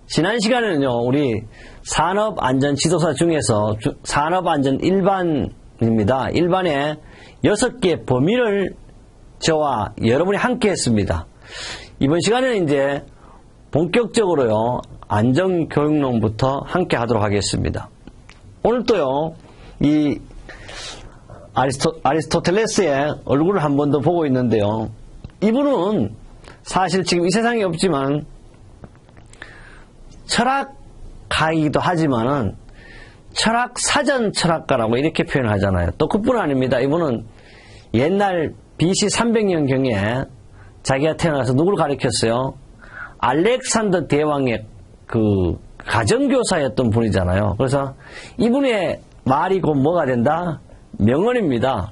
지난 시간에는요, 우리 산업안전지도사 중에서 산업안전 일반입니다. 일반의 6개 범위를 저와 여러분이 함께 했습니다. 이번 시간에는 이제 본격적으로요, 안전교육론부터 함께 하도록 하겠습니다. 오늘 또요, 이 아리스토텔레스의 얼굴을 한 번 더 보고 있는데요. 이분은 사실 지금 이 세상에 없지만 철학가이기도 하지만은 철학 사전 철학가라고 이렇게 표현을 하잖아요. 또 그뿐 아닙니다. 이분은 옛날 BC 300년경에 자기가 태어나서 누구를 가리켰어요? 알렉산더 대왕의 그 가정교사였던 분이잖아요. 그래서 이분의 말이 곧 뭐가 된다? 명언입니다.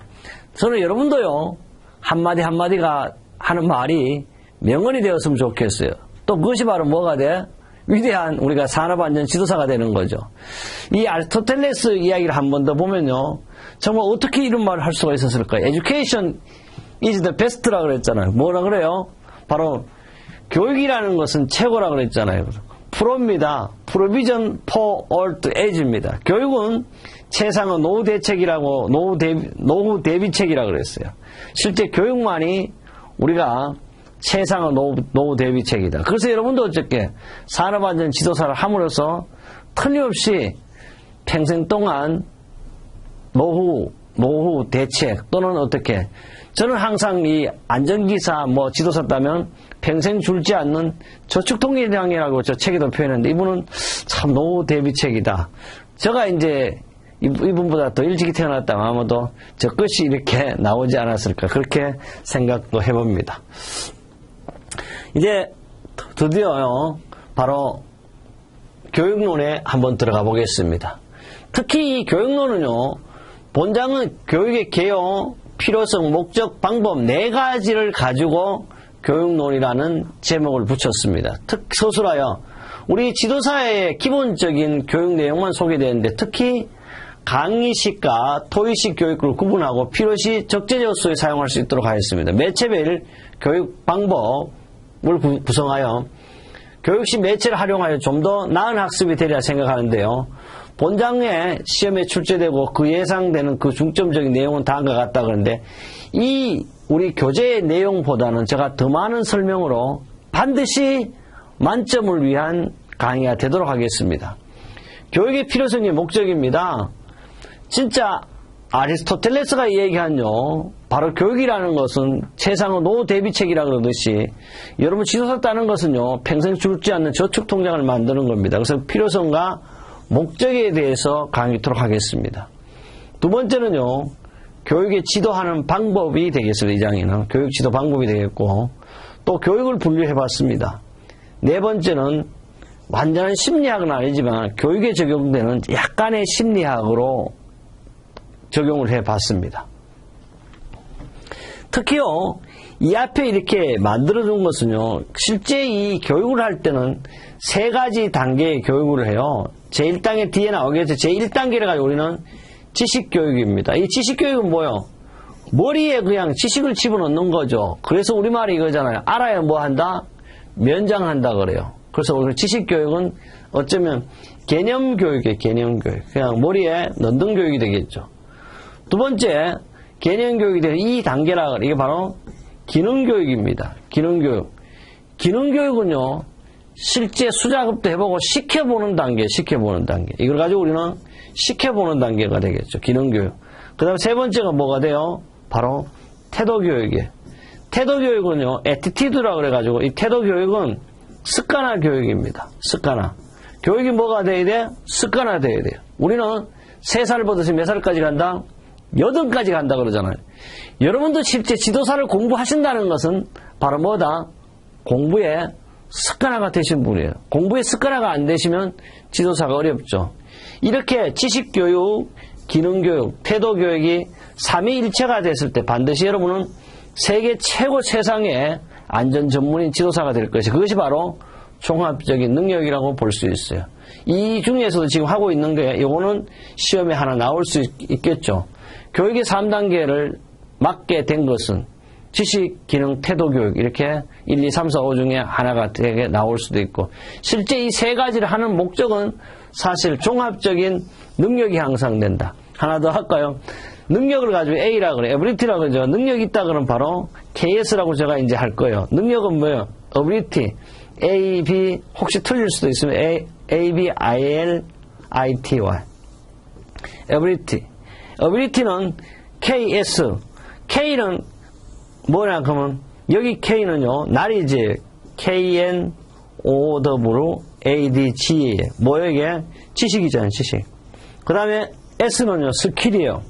저는 여러분도요, 한마디 한마디가 하는 말이 명언이 되었으면 좋겠어요. 또 그것이 바로 뭐가 돼? 위대한 우리가 산업안전 지도사가 되는 거죠. 이 아리스토텔레스 이야기를 한 번 더 보면요, 정말 어떻게 이런 말을 할 수가 있었을까요? Education is the best라고 그랬잖아요. 뭐라 그래요? 바로 교육이라는 것은 최고라고 그랬잖아요. 프로입니다. Provision for Old Age입니다. 교육은 최상의 노후 대책이라고, 노후 대비책이라고 그랬어요. 실제 교육만이 우리가 최상의 노후 대비책이다. 그래서 여러분도 어떻게 산업안전 지도사를 함으로써 틀림없이 평생 동안 노후 대책 또는 어떻게, 저는 항상 이 안전기사 지도사다면 평생 줄지 않는 저축통계량이라고 저 책에도 표현했는데, 이분은 참 노후 대비책이다. 제가 이제 이분보다 더 일찍이 태어났다면 아마도 저 끝이 이렇게 나오지 않았을까, 그렇게 생각도 해봅니다. 이제 드디어요, 바로 교육론에 한번 들어가 보겠습니다. 특히 이 교육론은요, 본장은 교육의 개요, 필요성, 목적, 방법 4가지를 가지고 교육론이라는 제목을 붙였습니다. 서술하여 우리 지도사의 기본적인 교육 내용만 소개되는데, 특히 강의식과 토의식 교육을 구분하고 필요시 적재적소에 사용할 수 있도록 하였습니다. 매체별 교육 방법을 구성하여 교육시 매체를 활용하여 좀 더 나은 학습이 되리라 생각하는데요. 본장의 시험에 출제되고 그 예상되는 그 중점적인 내용은 다음과 같다 그러는데, 이 우리 교재의 내용보다는 제가 더 많은 설명으로 반드시 만점을 위한 강의가 되도록 하겠습니다. 교육의 필요성의 목적입니다. 진짜 아리스토텔레스가 얘기한요, 바로 교육이라는 것은 최상의 노후 대비책이라 그러듯이 여러분 지도사 따는 것은요, 평생 줄지 않는 저축 통장을 만드는 겁니다. 그래서 필요성과 목적에 대해서 강의토록 하겠습니다. 두 번째는요, 교육의 지도하는 방법이 되겠습니다. 이 장에는 교육 지도 방법이 되겠고, 또 교육을 분류해 봤습니다. 네 번째는 완전한 심리학은 아니지만 교육에 적용되는 약간의 심리학으로 적용을 해 봤습니다. 특히요, 이 앞에 이렇게 만들어준 것은요, 실제 이 교육을 할 때는 3가지 단계의 교육을 해요. 제1단계 뒤에 나오겠죠. 제1단계를 가지고 우리는 지식교육입니다. 이 지식교육은 뭐요? 머리에 그냥 지식을 집어넣는 거죠. 그래서 우리말이 이거잖아요. 알아야 뭐 한다? 면장한다 그래요. 그래서 오늘 지식교육은 어쩌면 개념교육이에요. 개념교육. 그냥 머리에 넣는 교육이 되겠죠. 두 번째, 개념교육이 되는 이 단계라 그래요. 이게 바로 기능교육입니다. 기능교육. 기능교육은요, 실제 수작업도 해보고 시켜보는 단계. 이걸 가지고 우리는 시켜보는 단계가 되겠죠. 기능교육. 그 다음에 세 번째가 뭐가 돼요? 바로 태도교육이에요. 태도교육은요, 에티튜드라고 그래가지고, 이 태도교육은 습관화 교육입니다. 습관화. 교육이 뭐가 돼야 돼? 습관화 돼야 돼요. 우리는 3살부터 몇 살까지 간다? 8까지 간다 그러잖아요. 여러분도 실제 지도사를 공부하신다는 것은 바로 뭐다? 공부에 습관화가 되신 분이에요. 공부에 습관화가 안 되시면 지도사가 어렵죠. 이렇게 지식교육, 기능교육, 태도교육이 삼위일체가 됐을 때 반드시 여러분은 세계 최고 최상의 안전 전문인 지도사가 될 것이, 그것이 바로 종합적인 능력이라고 볼 수 있어요. 이 중에서도 지금 하고 있는 게 요거는 시험에 하나 나올 수 있겠죠. 교육의 3단계를 맡게 된 것은 지식, 기능, 태도 교육 이렇게 1, 2, 3, 4, 5 중에 하나가 되게 나올 수도 있고 실제 이 세 가지를 하는 목적은 사실 종합적인 능력이 향상된다. 하나 더 할까요? 능력을 가지고 A라 그래. 에비리티라 그러죠. 능력이 있다 그러면 바로 KS라고 제가 이제 할 거예요. 능력은 뭐예요? 어비리티. A, B 혹시 틀릴 수도 있으면 A, B, I, L, I, T, Y. 에비리티. 어비리티는 KS. K는 뭐냐 그러면 여기 K는요. 날이지. KN O 더블로 A, D, G. 뭐예요 이게? 지식이잖아요. 지식. 그 다음에 S는요. 스킬이에요.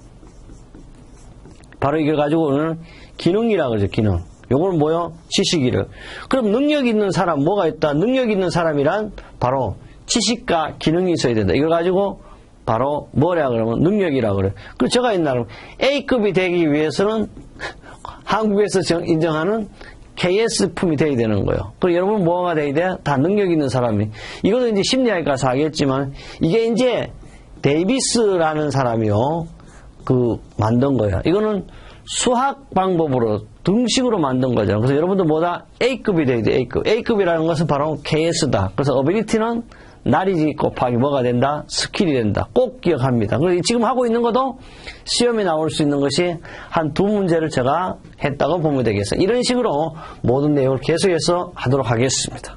바로 이걸 가지고 오늘 기능이라고 그러죠. 기능. 요거는 뭐요? 지식이래요. 그럼 능력 있는 사람 뭐가 있다? 능력 있는 사람이란 바로 지식과 기능이 있어야 된다. 이걸 가지고 바로 뭐라 그러면 능력이라 그래요. 그리고 제가 있나 그러면 A급이 되기 위해서는 한국에서 인정하는 KS 품이 돼야 되는 거예요. 그리고 여러분 뭐가 돼야 돼? 다 능력 있는 사람이. 이것도 이제 심리학과 가서 하겠지만 이게 이제 데이비스라는 사람이요. 만든 거예요. 이거는 수학 방법으로 등식으로 만든 거죠. 그래서 여러분도 뭐다? A급이 돼야 돼, A급. A급이라는 것은 바로 KS다. 그래서 어비리티는 날이지 곱하기 뭐가 된다? 스킬이 된다. 꼭 기억합니다. 그리고 지금 하고 있는 것도 시험에 나올 수 있는 것이 한 2문제를 제가 했다고 보면 되겠어요. 이런 식으로 모든 내용을 계속해서 하도록 하겠습니다.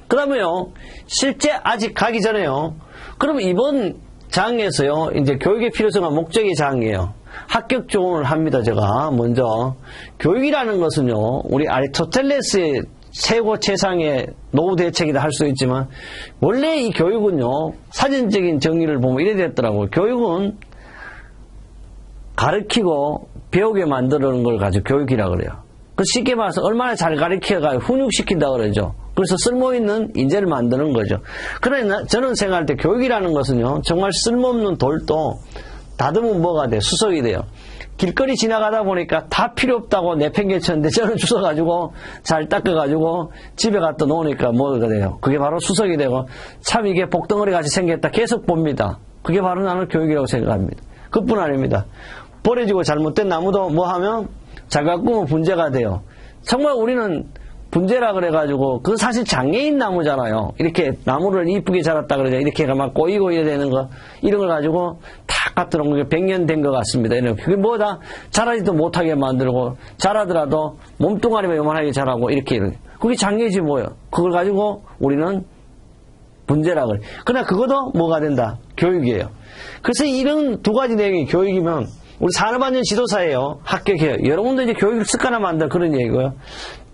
그 다음에요, 실제 아직 가기 전에요, 그럼 이번 장에서요, 이제 교육의 필요성과 목적의 장이에요. 합격 조언을 합니다, 제가. 먼저. 교육이라는 것은요, 우리 아리스토텔레스의 최고 최상의 노후 대책이다 할 수 있지만, 원래 이 교육은요, 사전적인 정의를 보면 이래 됐더라고요. 교육은 가르치고 배우게 만드는 걸 가지고 교육이라 그래요. 그 쉽게 말해서 얼마나 잘 가르쳐가 훈육시킨다 그러죠. 그래서 쓸모있는 인재를 만드는 거죠. 그러나 저는 생각할 때 교육이라는 것은요, 정말 쓸모없는 돌도 다듬으면 뭐가 돼요? 수석이 돼요. 길거리 지나가다 보니까 다 필요 없다고 내팽개쳤는데 저는 주워가지고 잘 닦아가지고 집에 갖다 놓으니까 뭐가 돼요? 그게 바로 수석이 되고 참 이게 복덩어리 같이 생겼다 계속 봅니다. 그게 바로 나는 교육이라고 생각합니다. 그뿐 아닙니다. 버려지고 잘못된 나무도 뭐 하면 잘 가꾸면 분재가 돼요. 정말 우리는 분재라 그래가지고 그 사실 장애인 나무잖아요. 이렇게 나무를 이쁘게 자랐다 그러죠. 이렇게 막 꼬이고 이래 되는 거 이런 걸 가지고 탁 갖다 놓은 게 100년 된 것 같습니다. 그게 뭐다? 자라지도 못하게 만들고 자라더라도 몸뚱아리만 요만하게 자라고 이렇게 그게 장애지 뭐예요. 그걸 가지고 우리는 분재라 그래. 그러나 그것도 뭐가 된다? 교육이에요. 그래서 이런 두 가지 내용이 교육이면 우리 산업안전 지도사예요. 합격해요. 여러분도 이제 교육을 습관화 만들 그런 얘기고요.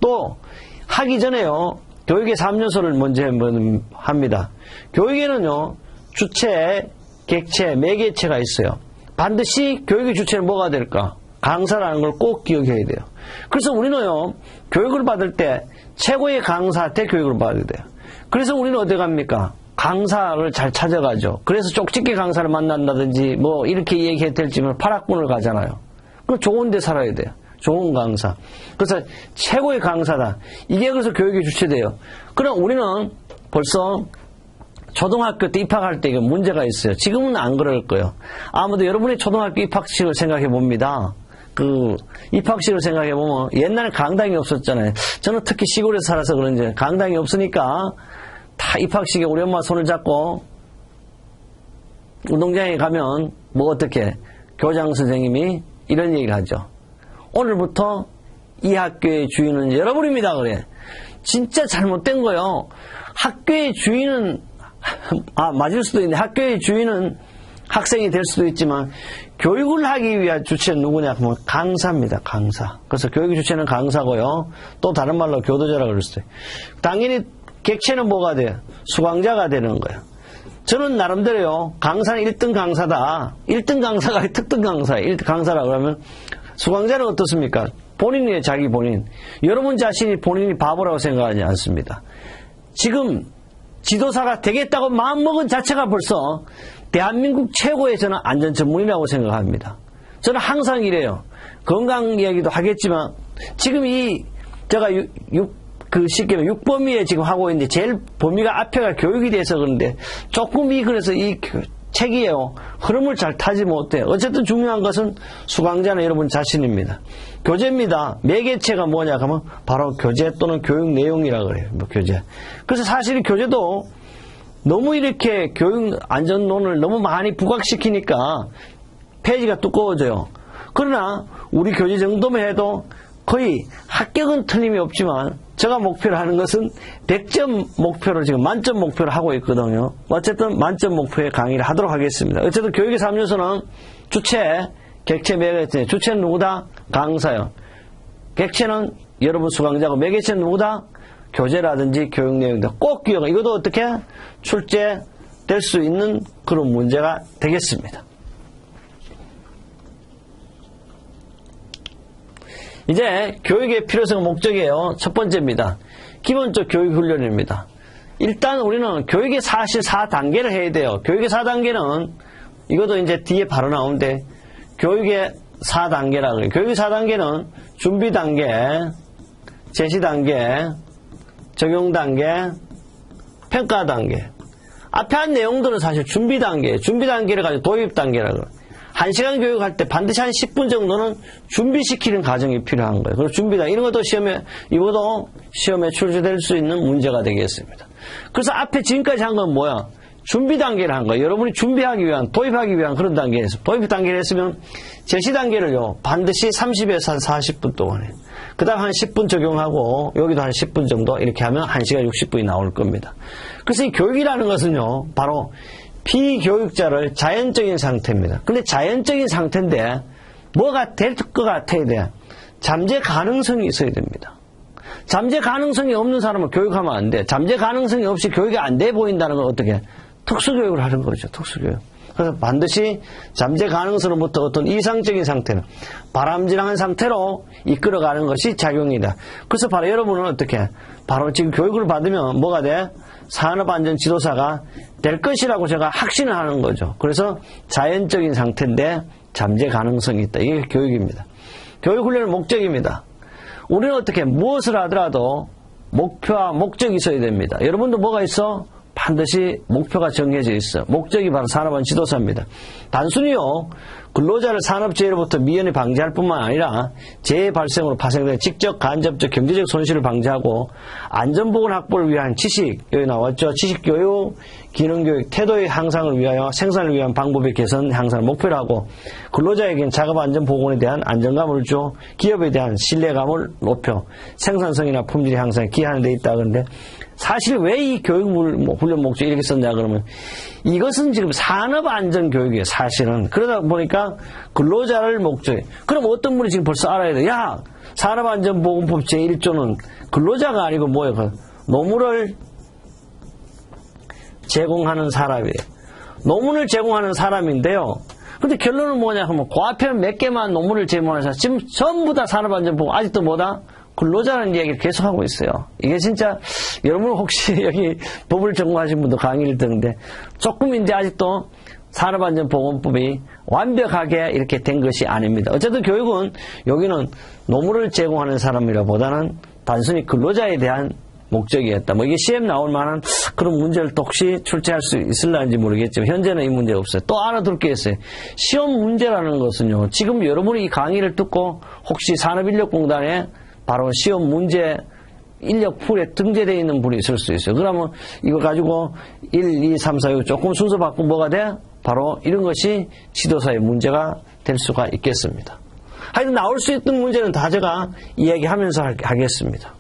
또 하기 전에요. 교육의 3요소를 먼저 합니다. 교육에는요. 주체, 객체, 매개체가 있어요. 반드시 교육의 주체는 뭐가 될까? 강사라는 걸 꼭 기억해야 돼요. 그래서 우리는요. 교육을 받을 때 최고의 강사한테 교육을 받아야 돼요. 그래서 우리는 어디 갑니까? 강사를 잘 찾아가죠. 그래서 쪽집게 강사를 만난다든지 뭐 이렇게 얘기해야 될지 파락군을 가잖아요. 그럼 좋은 데 살아야 돼요. 좋은 강사. 그래서 최고의 강사다. 이게 그래서 교육의 주체돼요. 그럼 우리는 벌써 초등학교 때 입학할 때 이게 문제가 있어요. 지금은 안 그럴 거예요. 아무도 여러분의 초등학교 입학식을 생각해 봅니다. 입학식을 생각해 보면 옛날에 강당이 없었잖아요. 저는 특히 시골에 살아서 그런지 강당이 없으니까 다 입학식에 우리 엄마 손을 잡고 운동장에 가면 뭐 어떻게 교장 선생님이 이런 얘기를 하죠. 오늘부터 이 학교의 주인은 여러분입니다. 그래. 진짜 잘못된 거요. 학교의 주인은 맞을 수도 있는데 학교의 주인은 학생이 될 수도 있지만 교육을 하기 위한 주체는 누구냐 하면 강사입니다. 강사. 그래서 교육의 주체는 강사고요. 또 다른 말로 교도자라고 그럴 수도 있어요. 당연히 객체는 뭐가 돼요? 수강자가 되는 거예요. 저는 나름대로요. 강사는 1등 강사다. 1등 강사가 특등 강사예요. 1등 강사라고 하면 수강자는 어떻습니까? 본인이에요. 자기 본인. 여러분 자신이 본인이 바보라고 생각하지 않습니다. 지금 지도사가 되겠다고 마음먹은 자체가 벌써 대한민국 최고의 저는 안전 전문이라고 생각합니다. 저는 항상 이래요. 건강 이야기도 하겠지만 지금 제가 쉽게 6범위에 지금 하고 있는데 제일 범위가 앞에가 교육이 돼서 그런데 조금 그래서 책이에요. 흐름을 잘 타지 못해요. 어쨌든 중요한 것은 수강자는 여러분 자신입니다. 교재입니다. 매개체가 뭐냐 하면 바로 교재 또는 교육 내용이라고 그래요. 뭐 교재. 그래서 사실 교재도 너무 이렇게 교육 안전론을 너무 많이 부각시키니까 페이지가 두꺼워져요. 그러나 우리 교재 정도만 해도 거의 합격은 틀림이 없지만 제가 목표로 하는 것은 100점 목표로 지금 만점 목표로 하고 있거든요. 어쨌든 만점 목표의 강의를 하도록 하겠습니다. 어쨌든 교육의 3요소는 주체, 객체, 매개체. 주체는 누구다? 강사요. 객체는 여러분 수강자고 매개체는 누구다? 교재라든지 교육 내용이다. 꼭 기억해. 이것도 어떻게 출제될 수 있는 그런 문제가 되겠습니다. 이제 교육의 필요성 목적이에요. 첫 번째입니다. 기본적 교육 훈련입니다. 일단 우리는 교육의 사실 4단계를 해야 돼요. 교육의 4단계는 이것도 이제 뒤에 바로 나오는데 교육의 4단계라고 해요. 교육의 4단계는 준비 단계, 제시 단계, 적용 단계, 평가 단계. 앞에 한 내용들은 사실 준비 단계, 준비 단계를 가지고 도입 단계라고 해요. 1시간 교육할 때 반드시 한 10분 정도는 준비시키는 과정이 필요한 거예요. 그리고 준비다. 이런 것도 이것도 시험에 출제될 수 있는 문제가 되겠습니다. 그래서 앞에 지금까지 한 건 뭐야? 준비 단계를 한 거예요. 여러분이 준비하기 위한, 도입하기 위한 그런 단계에서. 도입 단계를 했으면 제시 단계를요, 반드시 30에서 한 40분 동안에. 그 다음 한 10분 적용하고, 여기도 한 10분 정도 이렇게 하면 1시간 60분이 나올 겁니다. 그래서 이 교육이라는 것은요, 바로 피교육자를 자연적인 상태입니다. 근데 자연적인 상태인데 뭐가 될 것 같아야 돼. 잠재 가능성이 있어야 됩니다. 잠재 가능성이 없는 사람은 교육하면 안 돼. 잠재 가능성이 없이 교육이 안 돼 보인다는 건 어떻게? 특수교육을 하는 거죠. 특수교육. 그래서 반드시 잠재 가능성으로부터 어떤 이상적인 상태는 바람직한 상태로 이끌어가는 것이 작용이다. 그래서 바로 여러분은 어떻게? 바로 지금 교육을 받으면 뭐가 돼? 산업안전지도사가 될 것이라고 제가 확신을 하는 거죠. 그래서 자연적인 상태인데 잠재 가능성이 있다. 이게 교육입니다. 교육훈련의 목적입니다. 우리는 어떻게 무엇을 하더라도 목표와 목적이 있어야 됩니다. 여러분도 뭐가 있어? 반드시 목표가 정해져 있어. 목적이 바로 산업안전지도사입니다. 단순히요, 근로자를 산업재해로부터 미연에 방지할 뿐만 아니라 재해 발생으로 파생된 직접 간접적 경제적 손실을 방지하고 안전보건 확보를 위한 지식, 여기 나왔죠. 지식교육, 기능교육, 태도의 향상을 위하여 생산을 위한 방법의 개선 향상을 목표로 하고 근로자에겐 작업안전보건에 대한 안정감을 줘 기업에 대한 신뢰감을 높여 생산성이나 품질 향상에 기하는 데 있다. 그런데 사실 왜 이 교육 훈련 목적 이렇게 썼냐 그러면 이것은 지금 산업안전교육이에요. 사실은. 그러다 보니까 근로자를 목적에. 그럼 어떤 분이 지금 벌써 알아야 돼. 야, 산업안전보건법 제1조는 근로자가 아니고 뭐예요? 노무를 제공하는 사람이에요. 노무를 제공하는 사람인데요. 근데 결론은 뭐냐 하면 그 앞에는 몇 개만 노무를 제공하는 사람. 지금 전부 다 산업안전보건 아직도 뭐다? 근로자라는 이야기를 계속하고 있어요. 이게 진짜 여러분 혹시 여기 법을 전공하신 분도 강의를 듣는데 조금 이제 아직도 산업안전보건법이 완벽하게 이렇게 된 것이 아닙니다. 어쨌든 교육은 여기는 노무를 제공하는 사람이라보다는 단순히 근로자에 대한 목적이었다. 뭐 이게 시험 나올 만한 그런 문제를 또 혹시 출제할 수 있을는지 모르겠지만 현재는 이 문제가 없어요. 또 알아둘 게 있어요. 시험 문제라는 것은요. 지금 여러분이 이 강의를 듣고 혹시 산업인력공단에 바로 시험 문제 인력 풀에 등재되어 있는 분이 있을 수 있어요. 그러면 이거 가지고 1, 2, 3, 4, 6 조금 순서 바꾸면 뭐가 돼? 바로 이런 것이 지도사의 문제가 될 수가 있겠습니다. 하여튼 나올 수 있는 문제는 다 제가 이야기하면서 하겠습니다.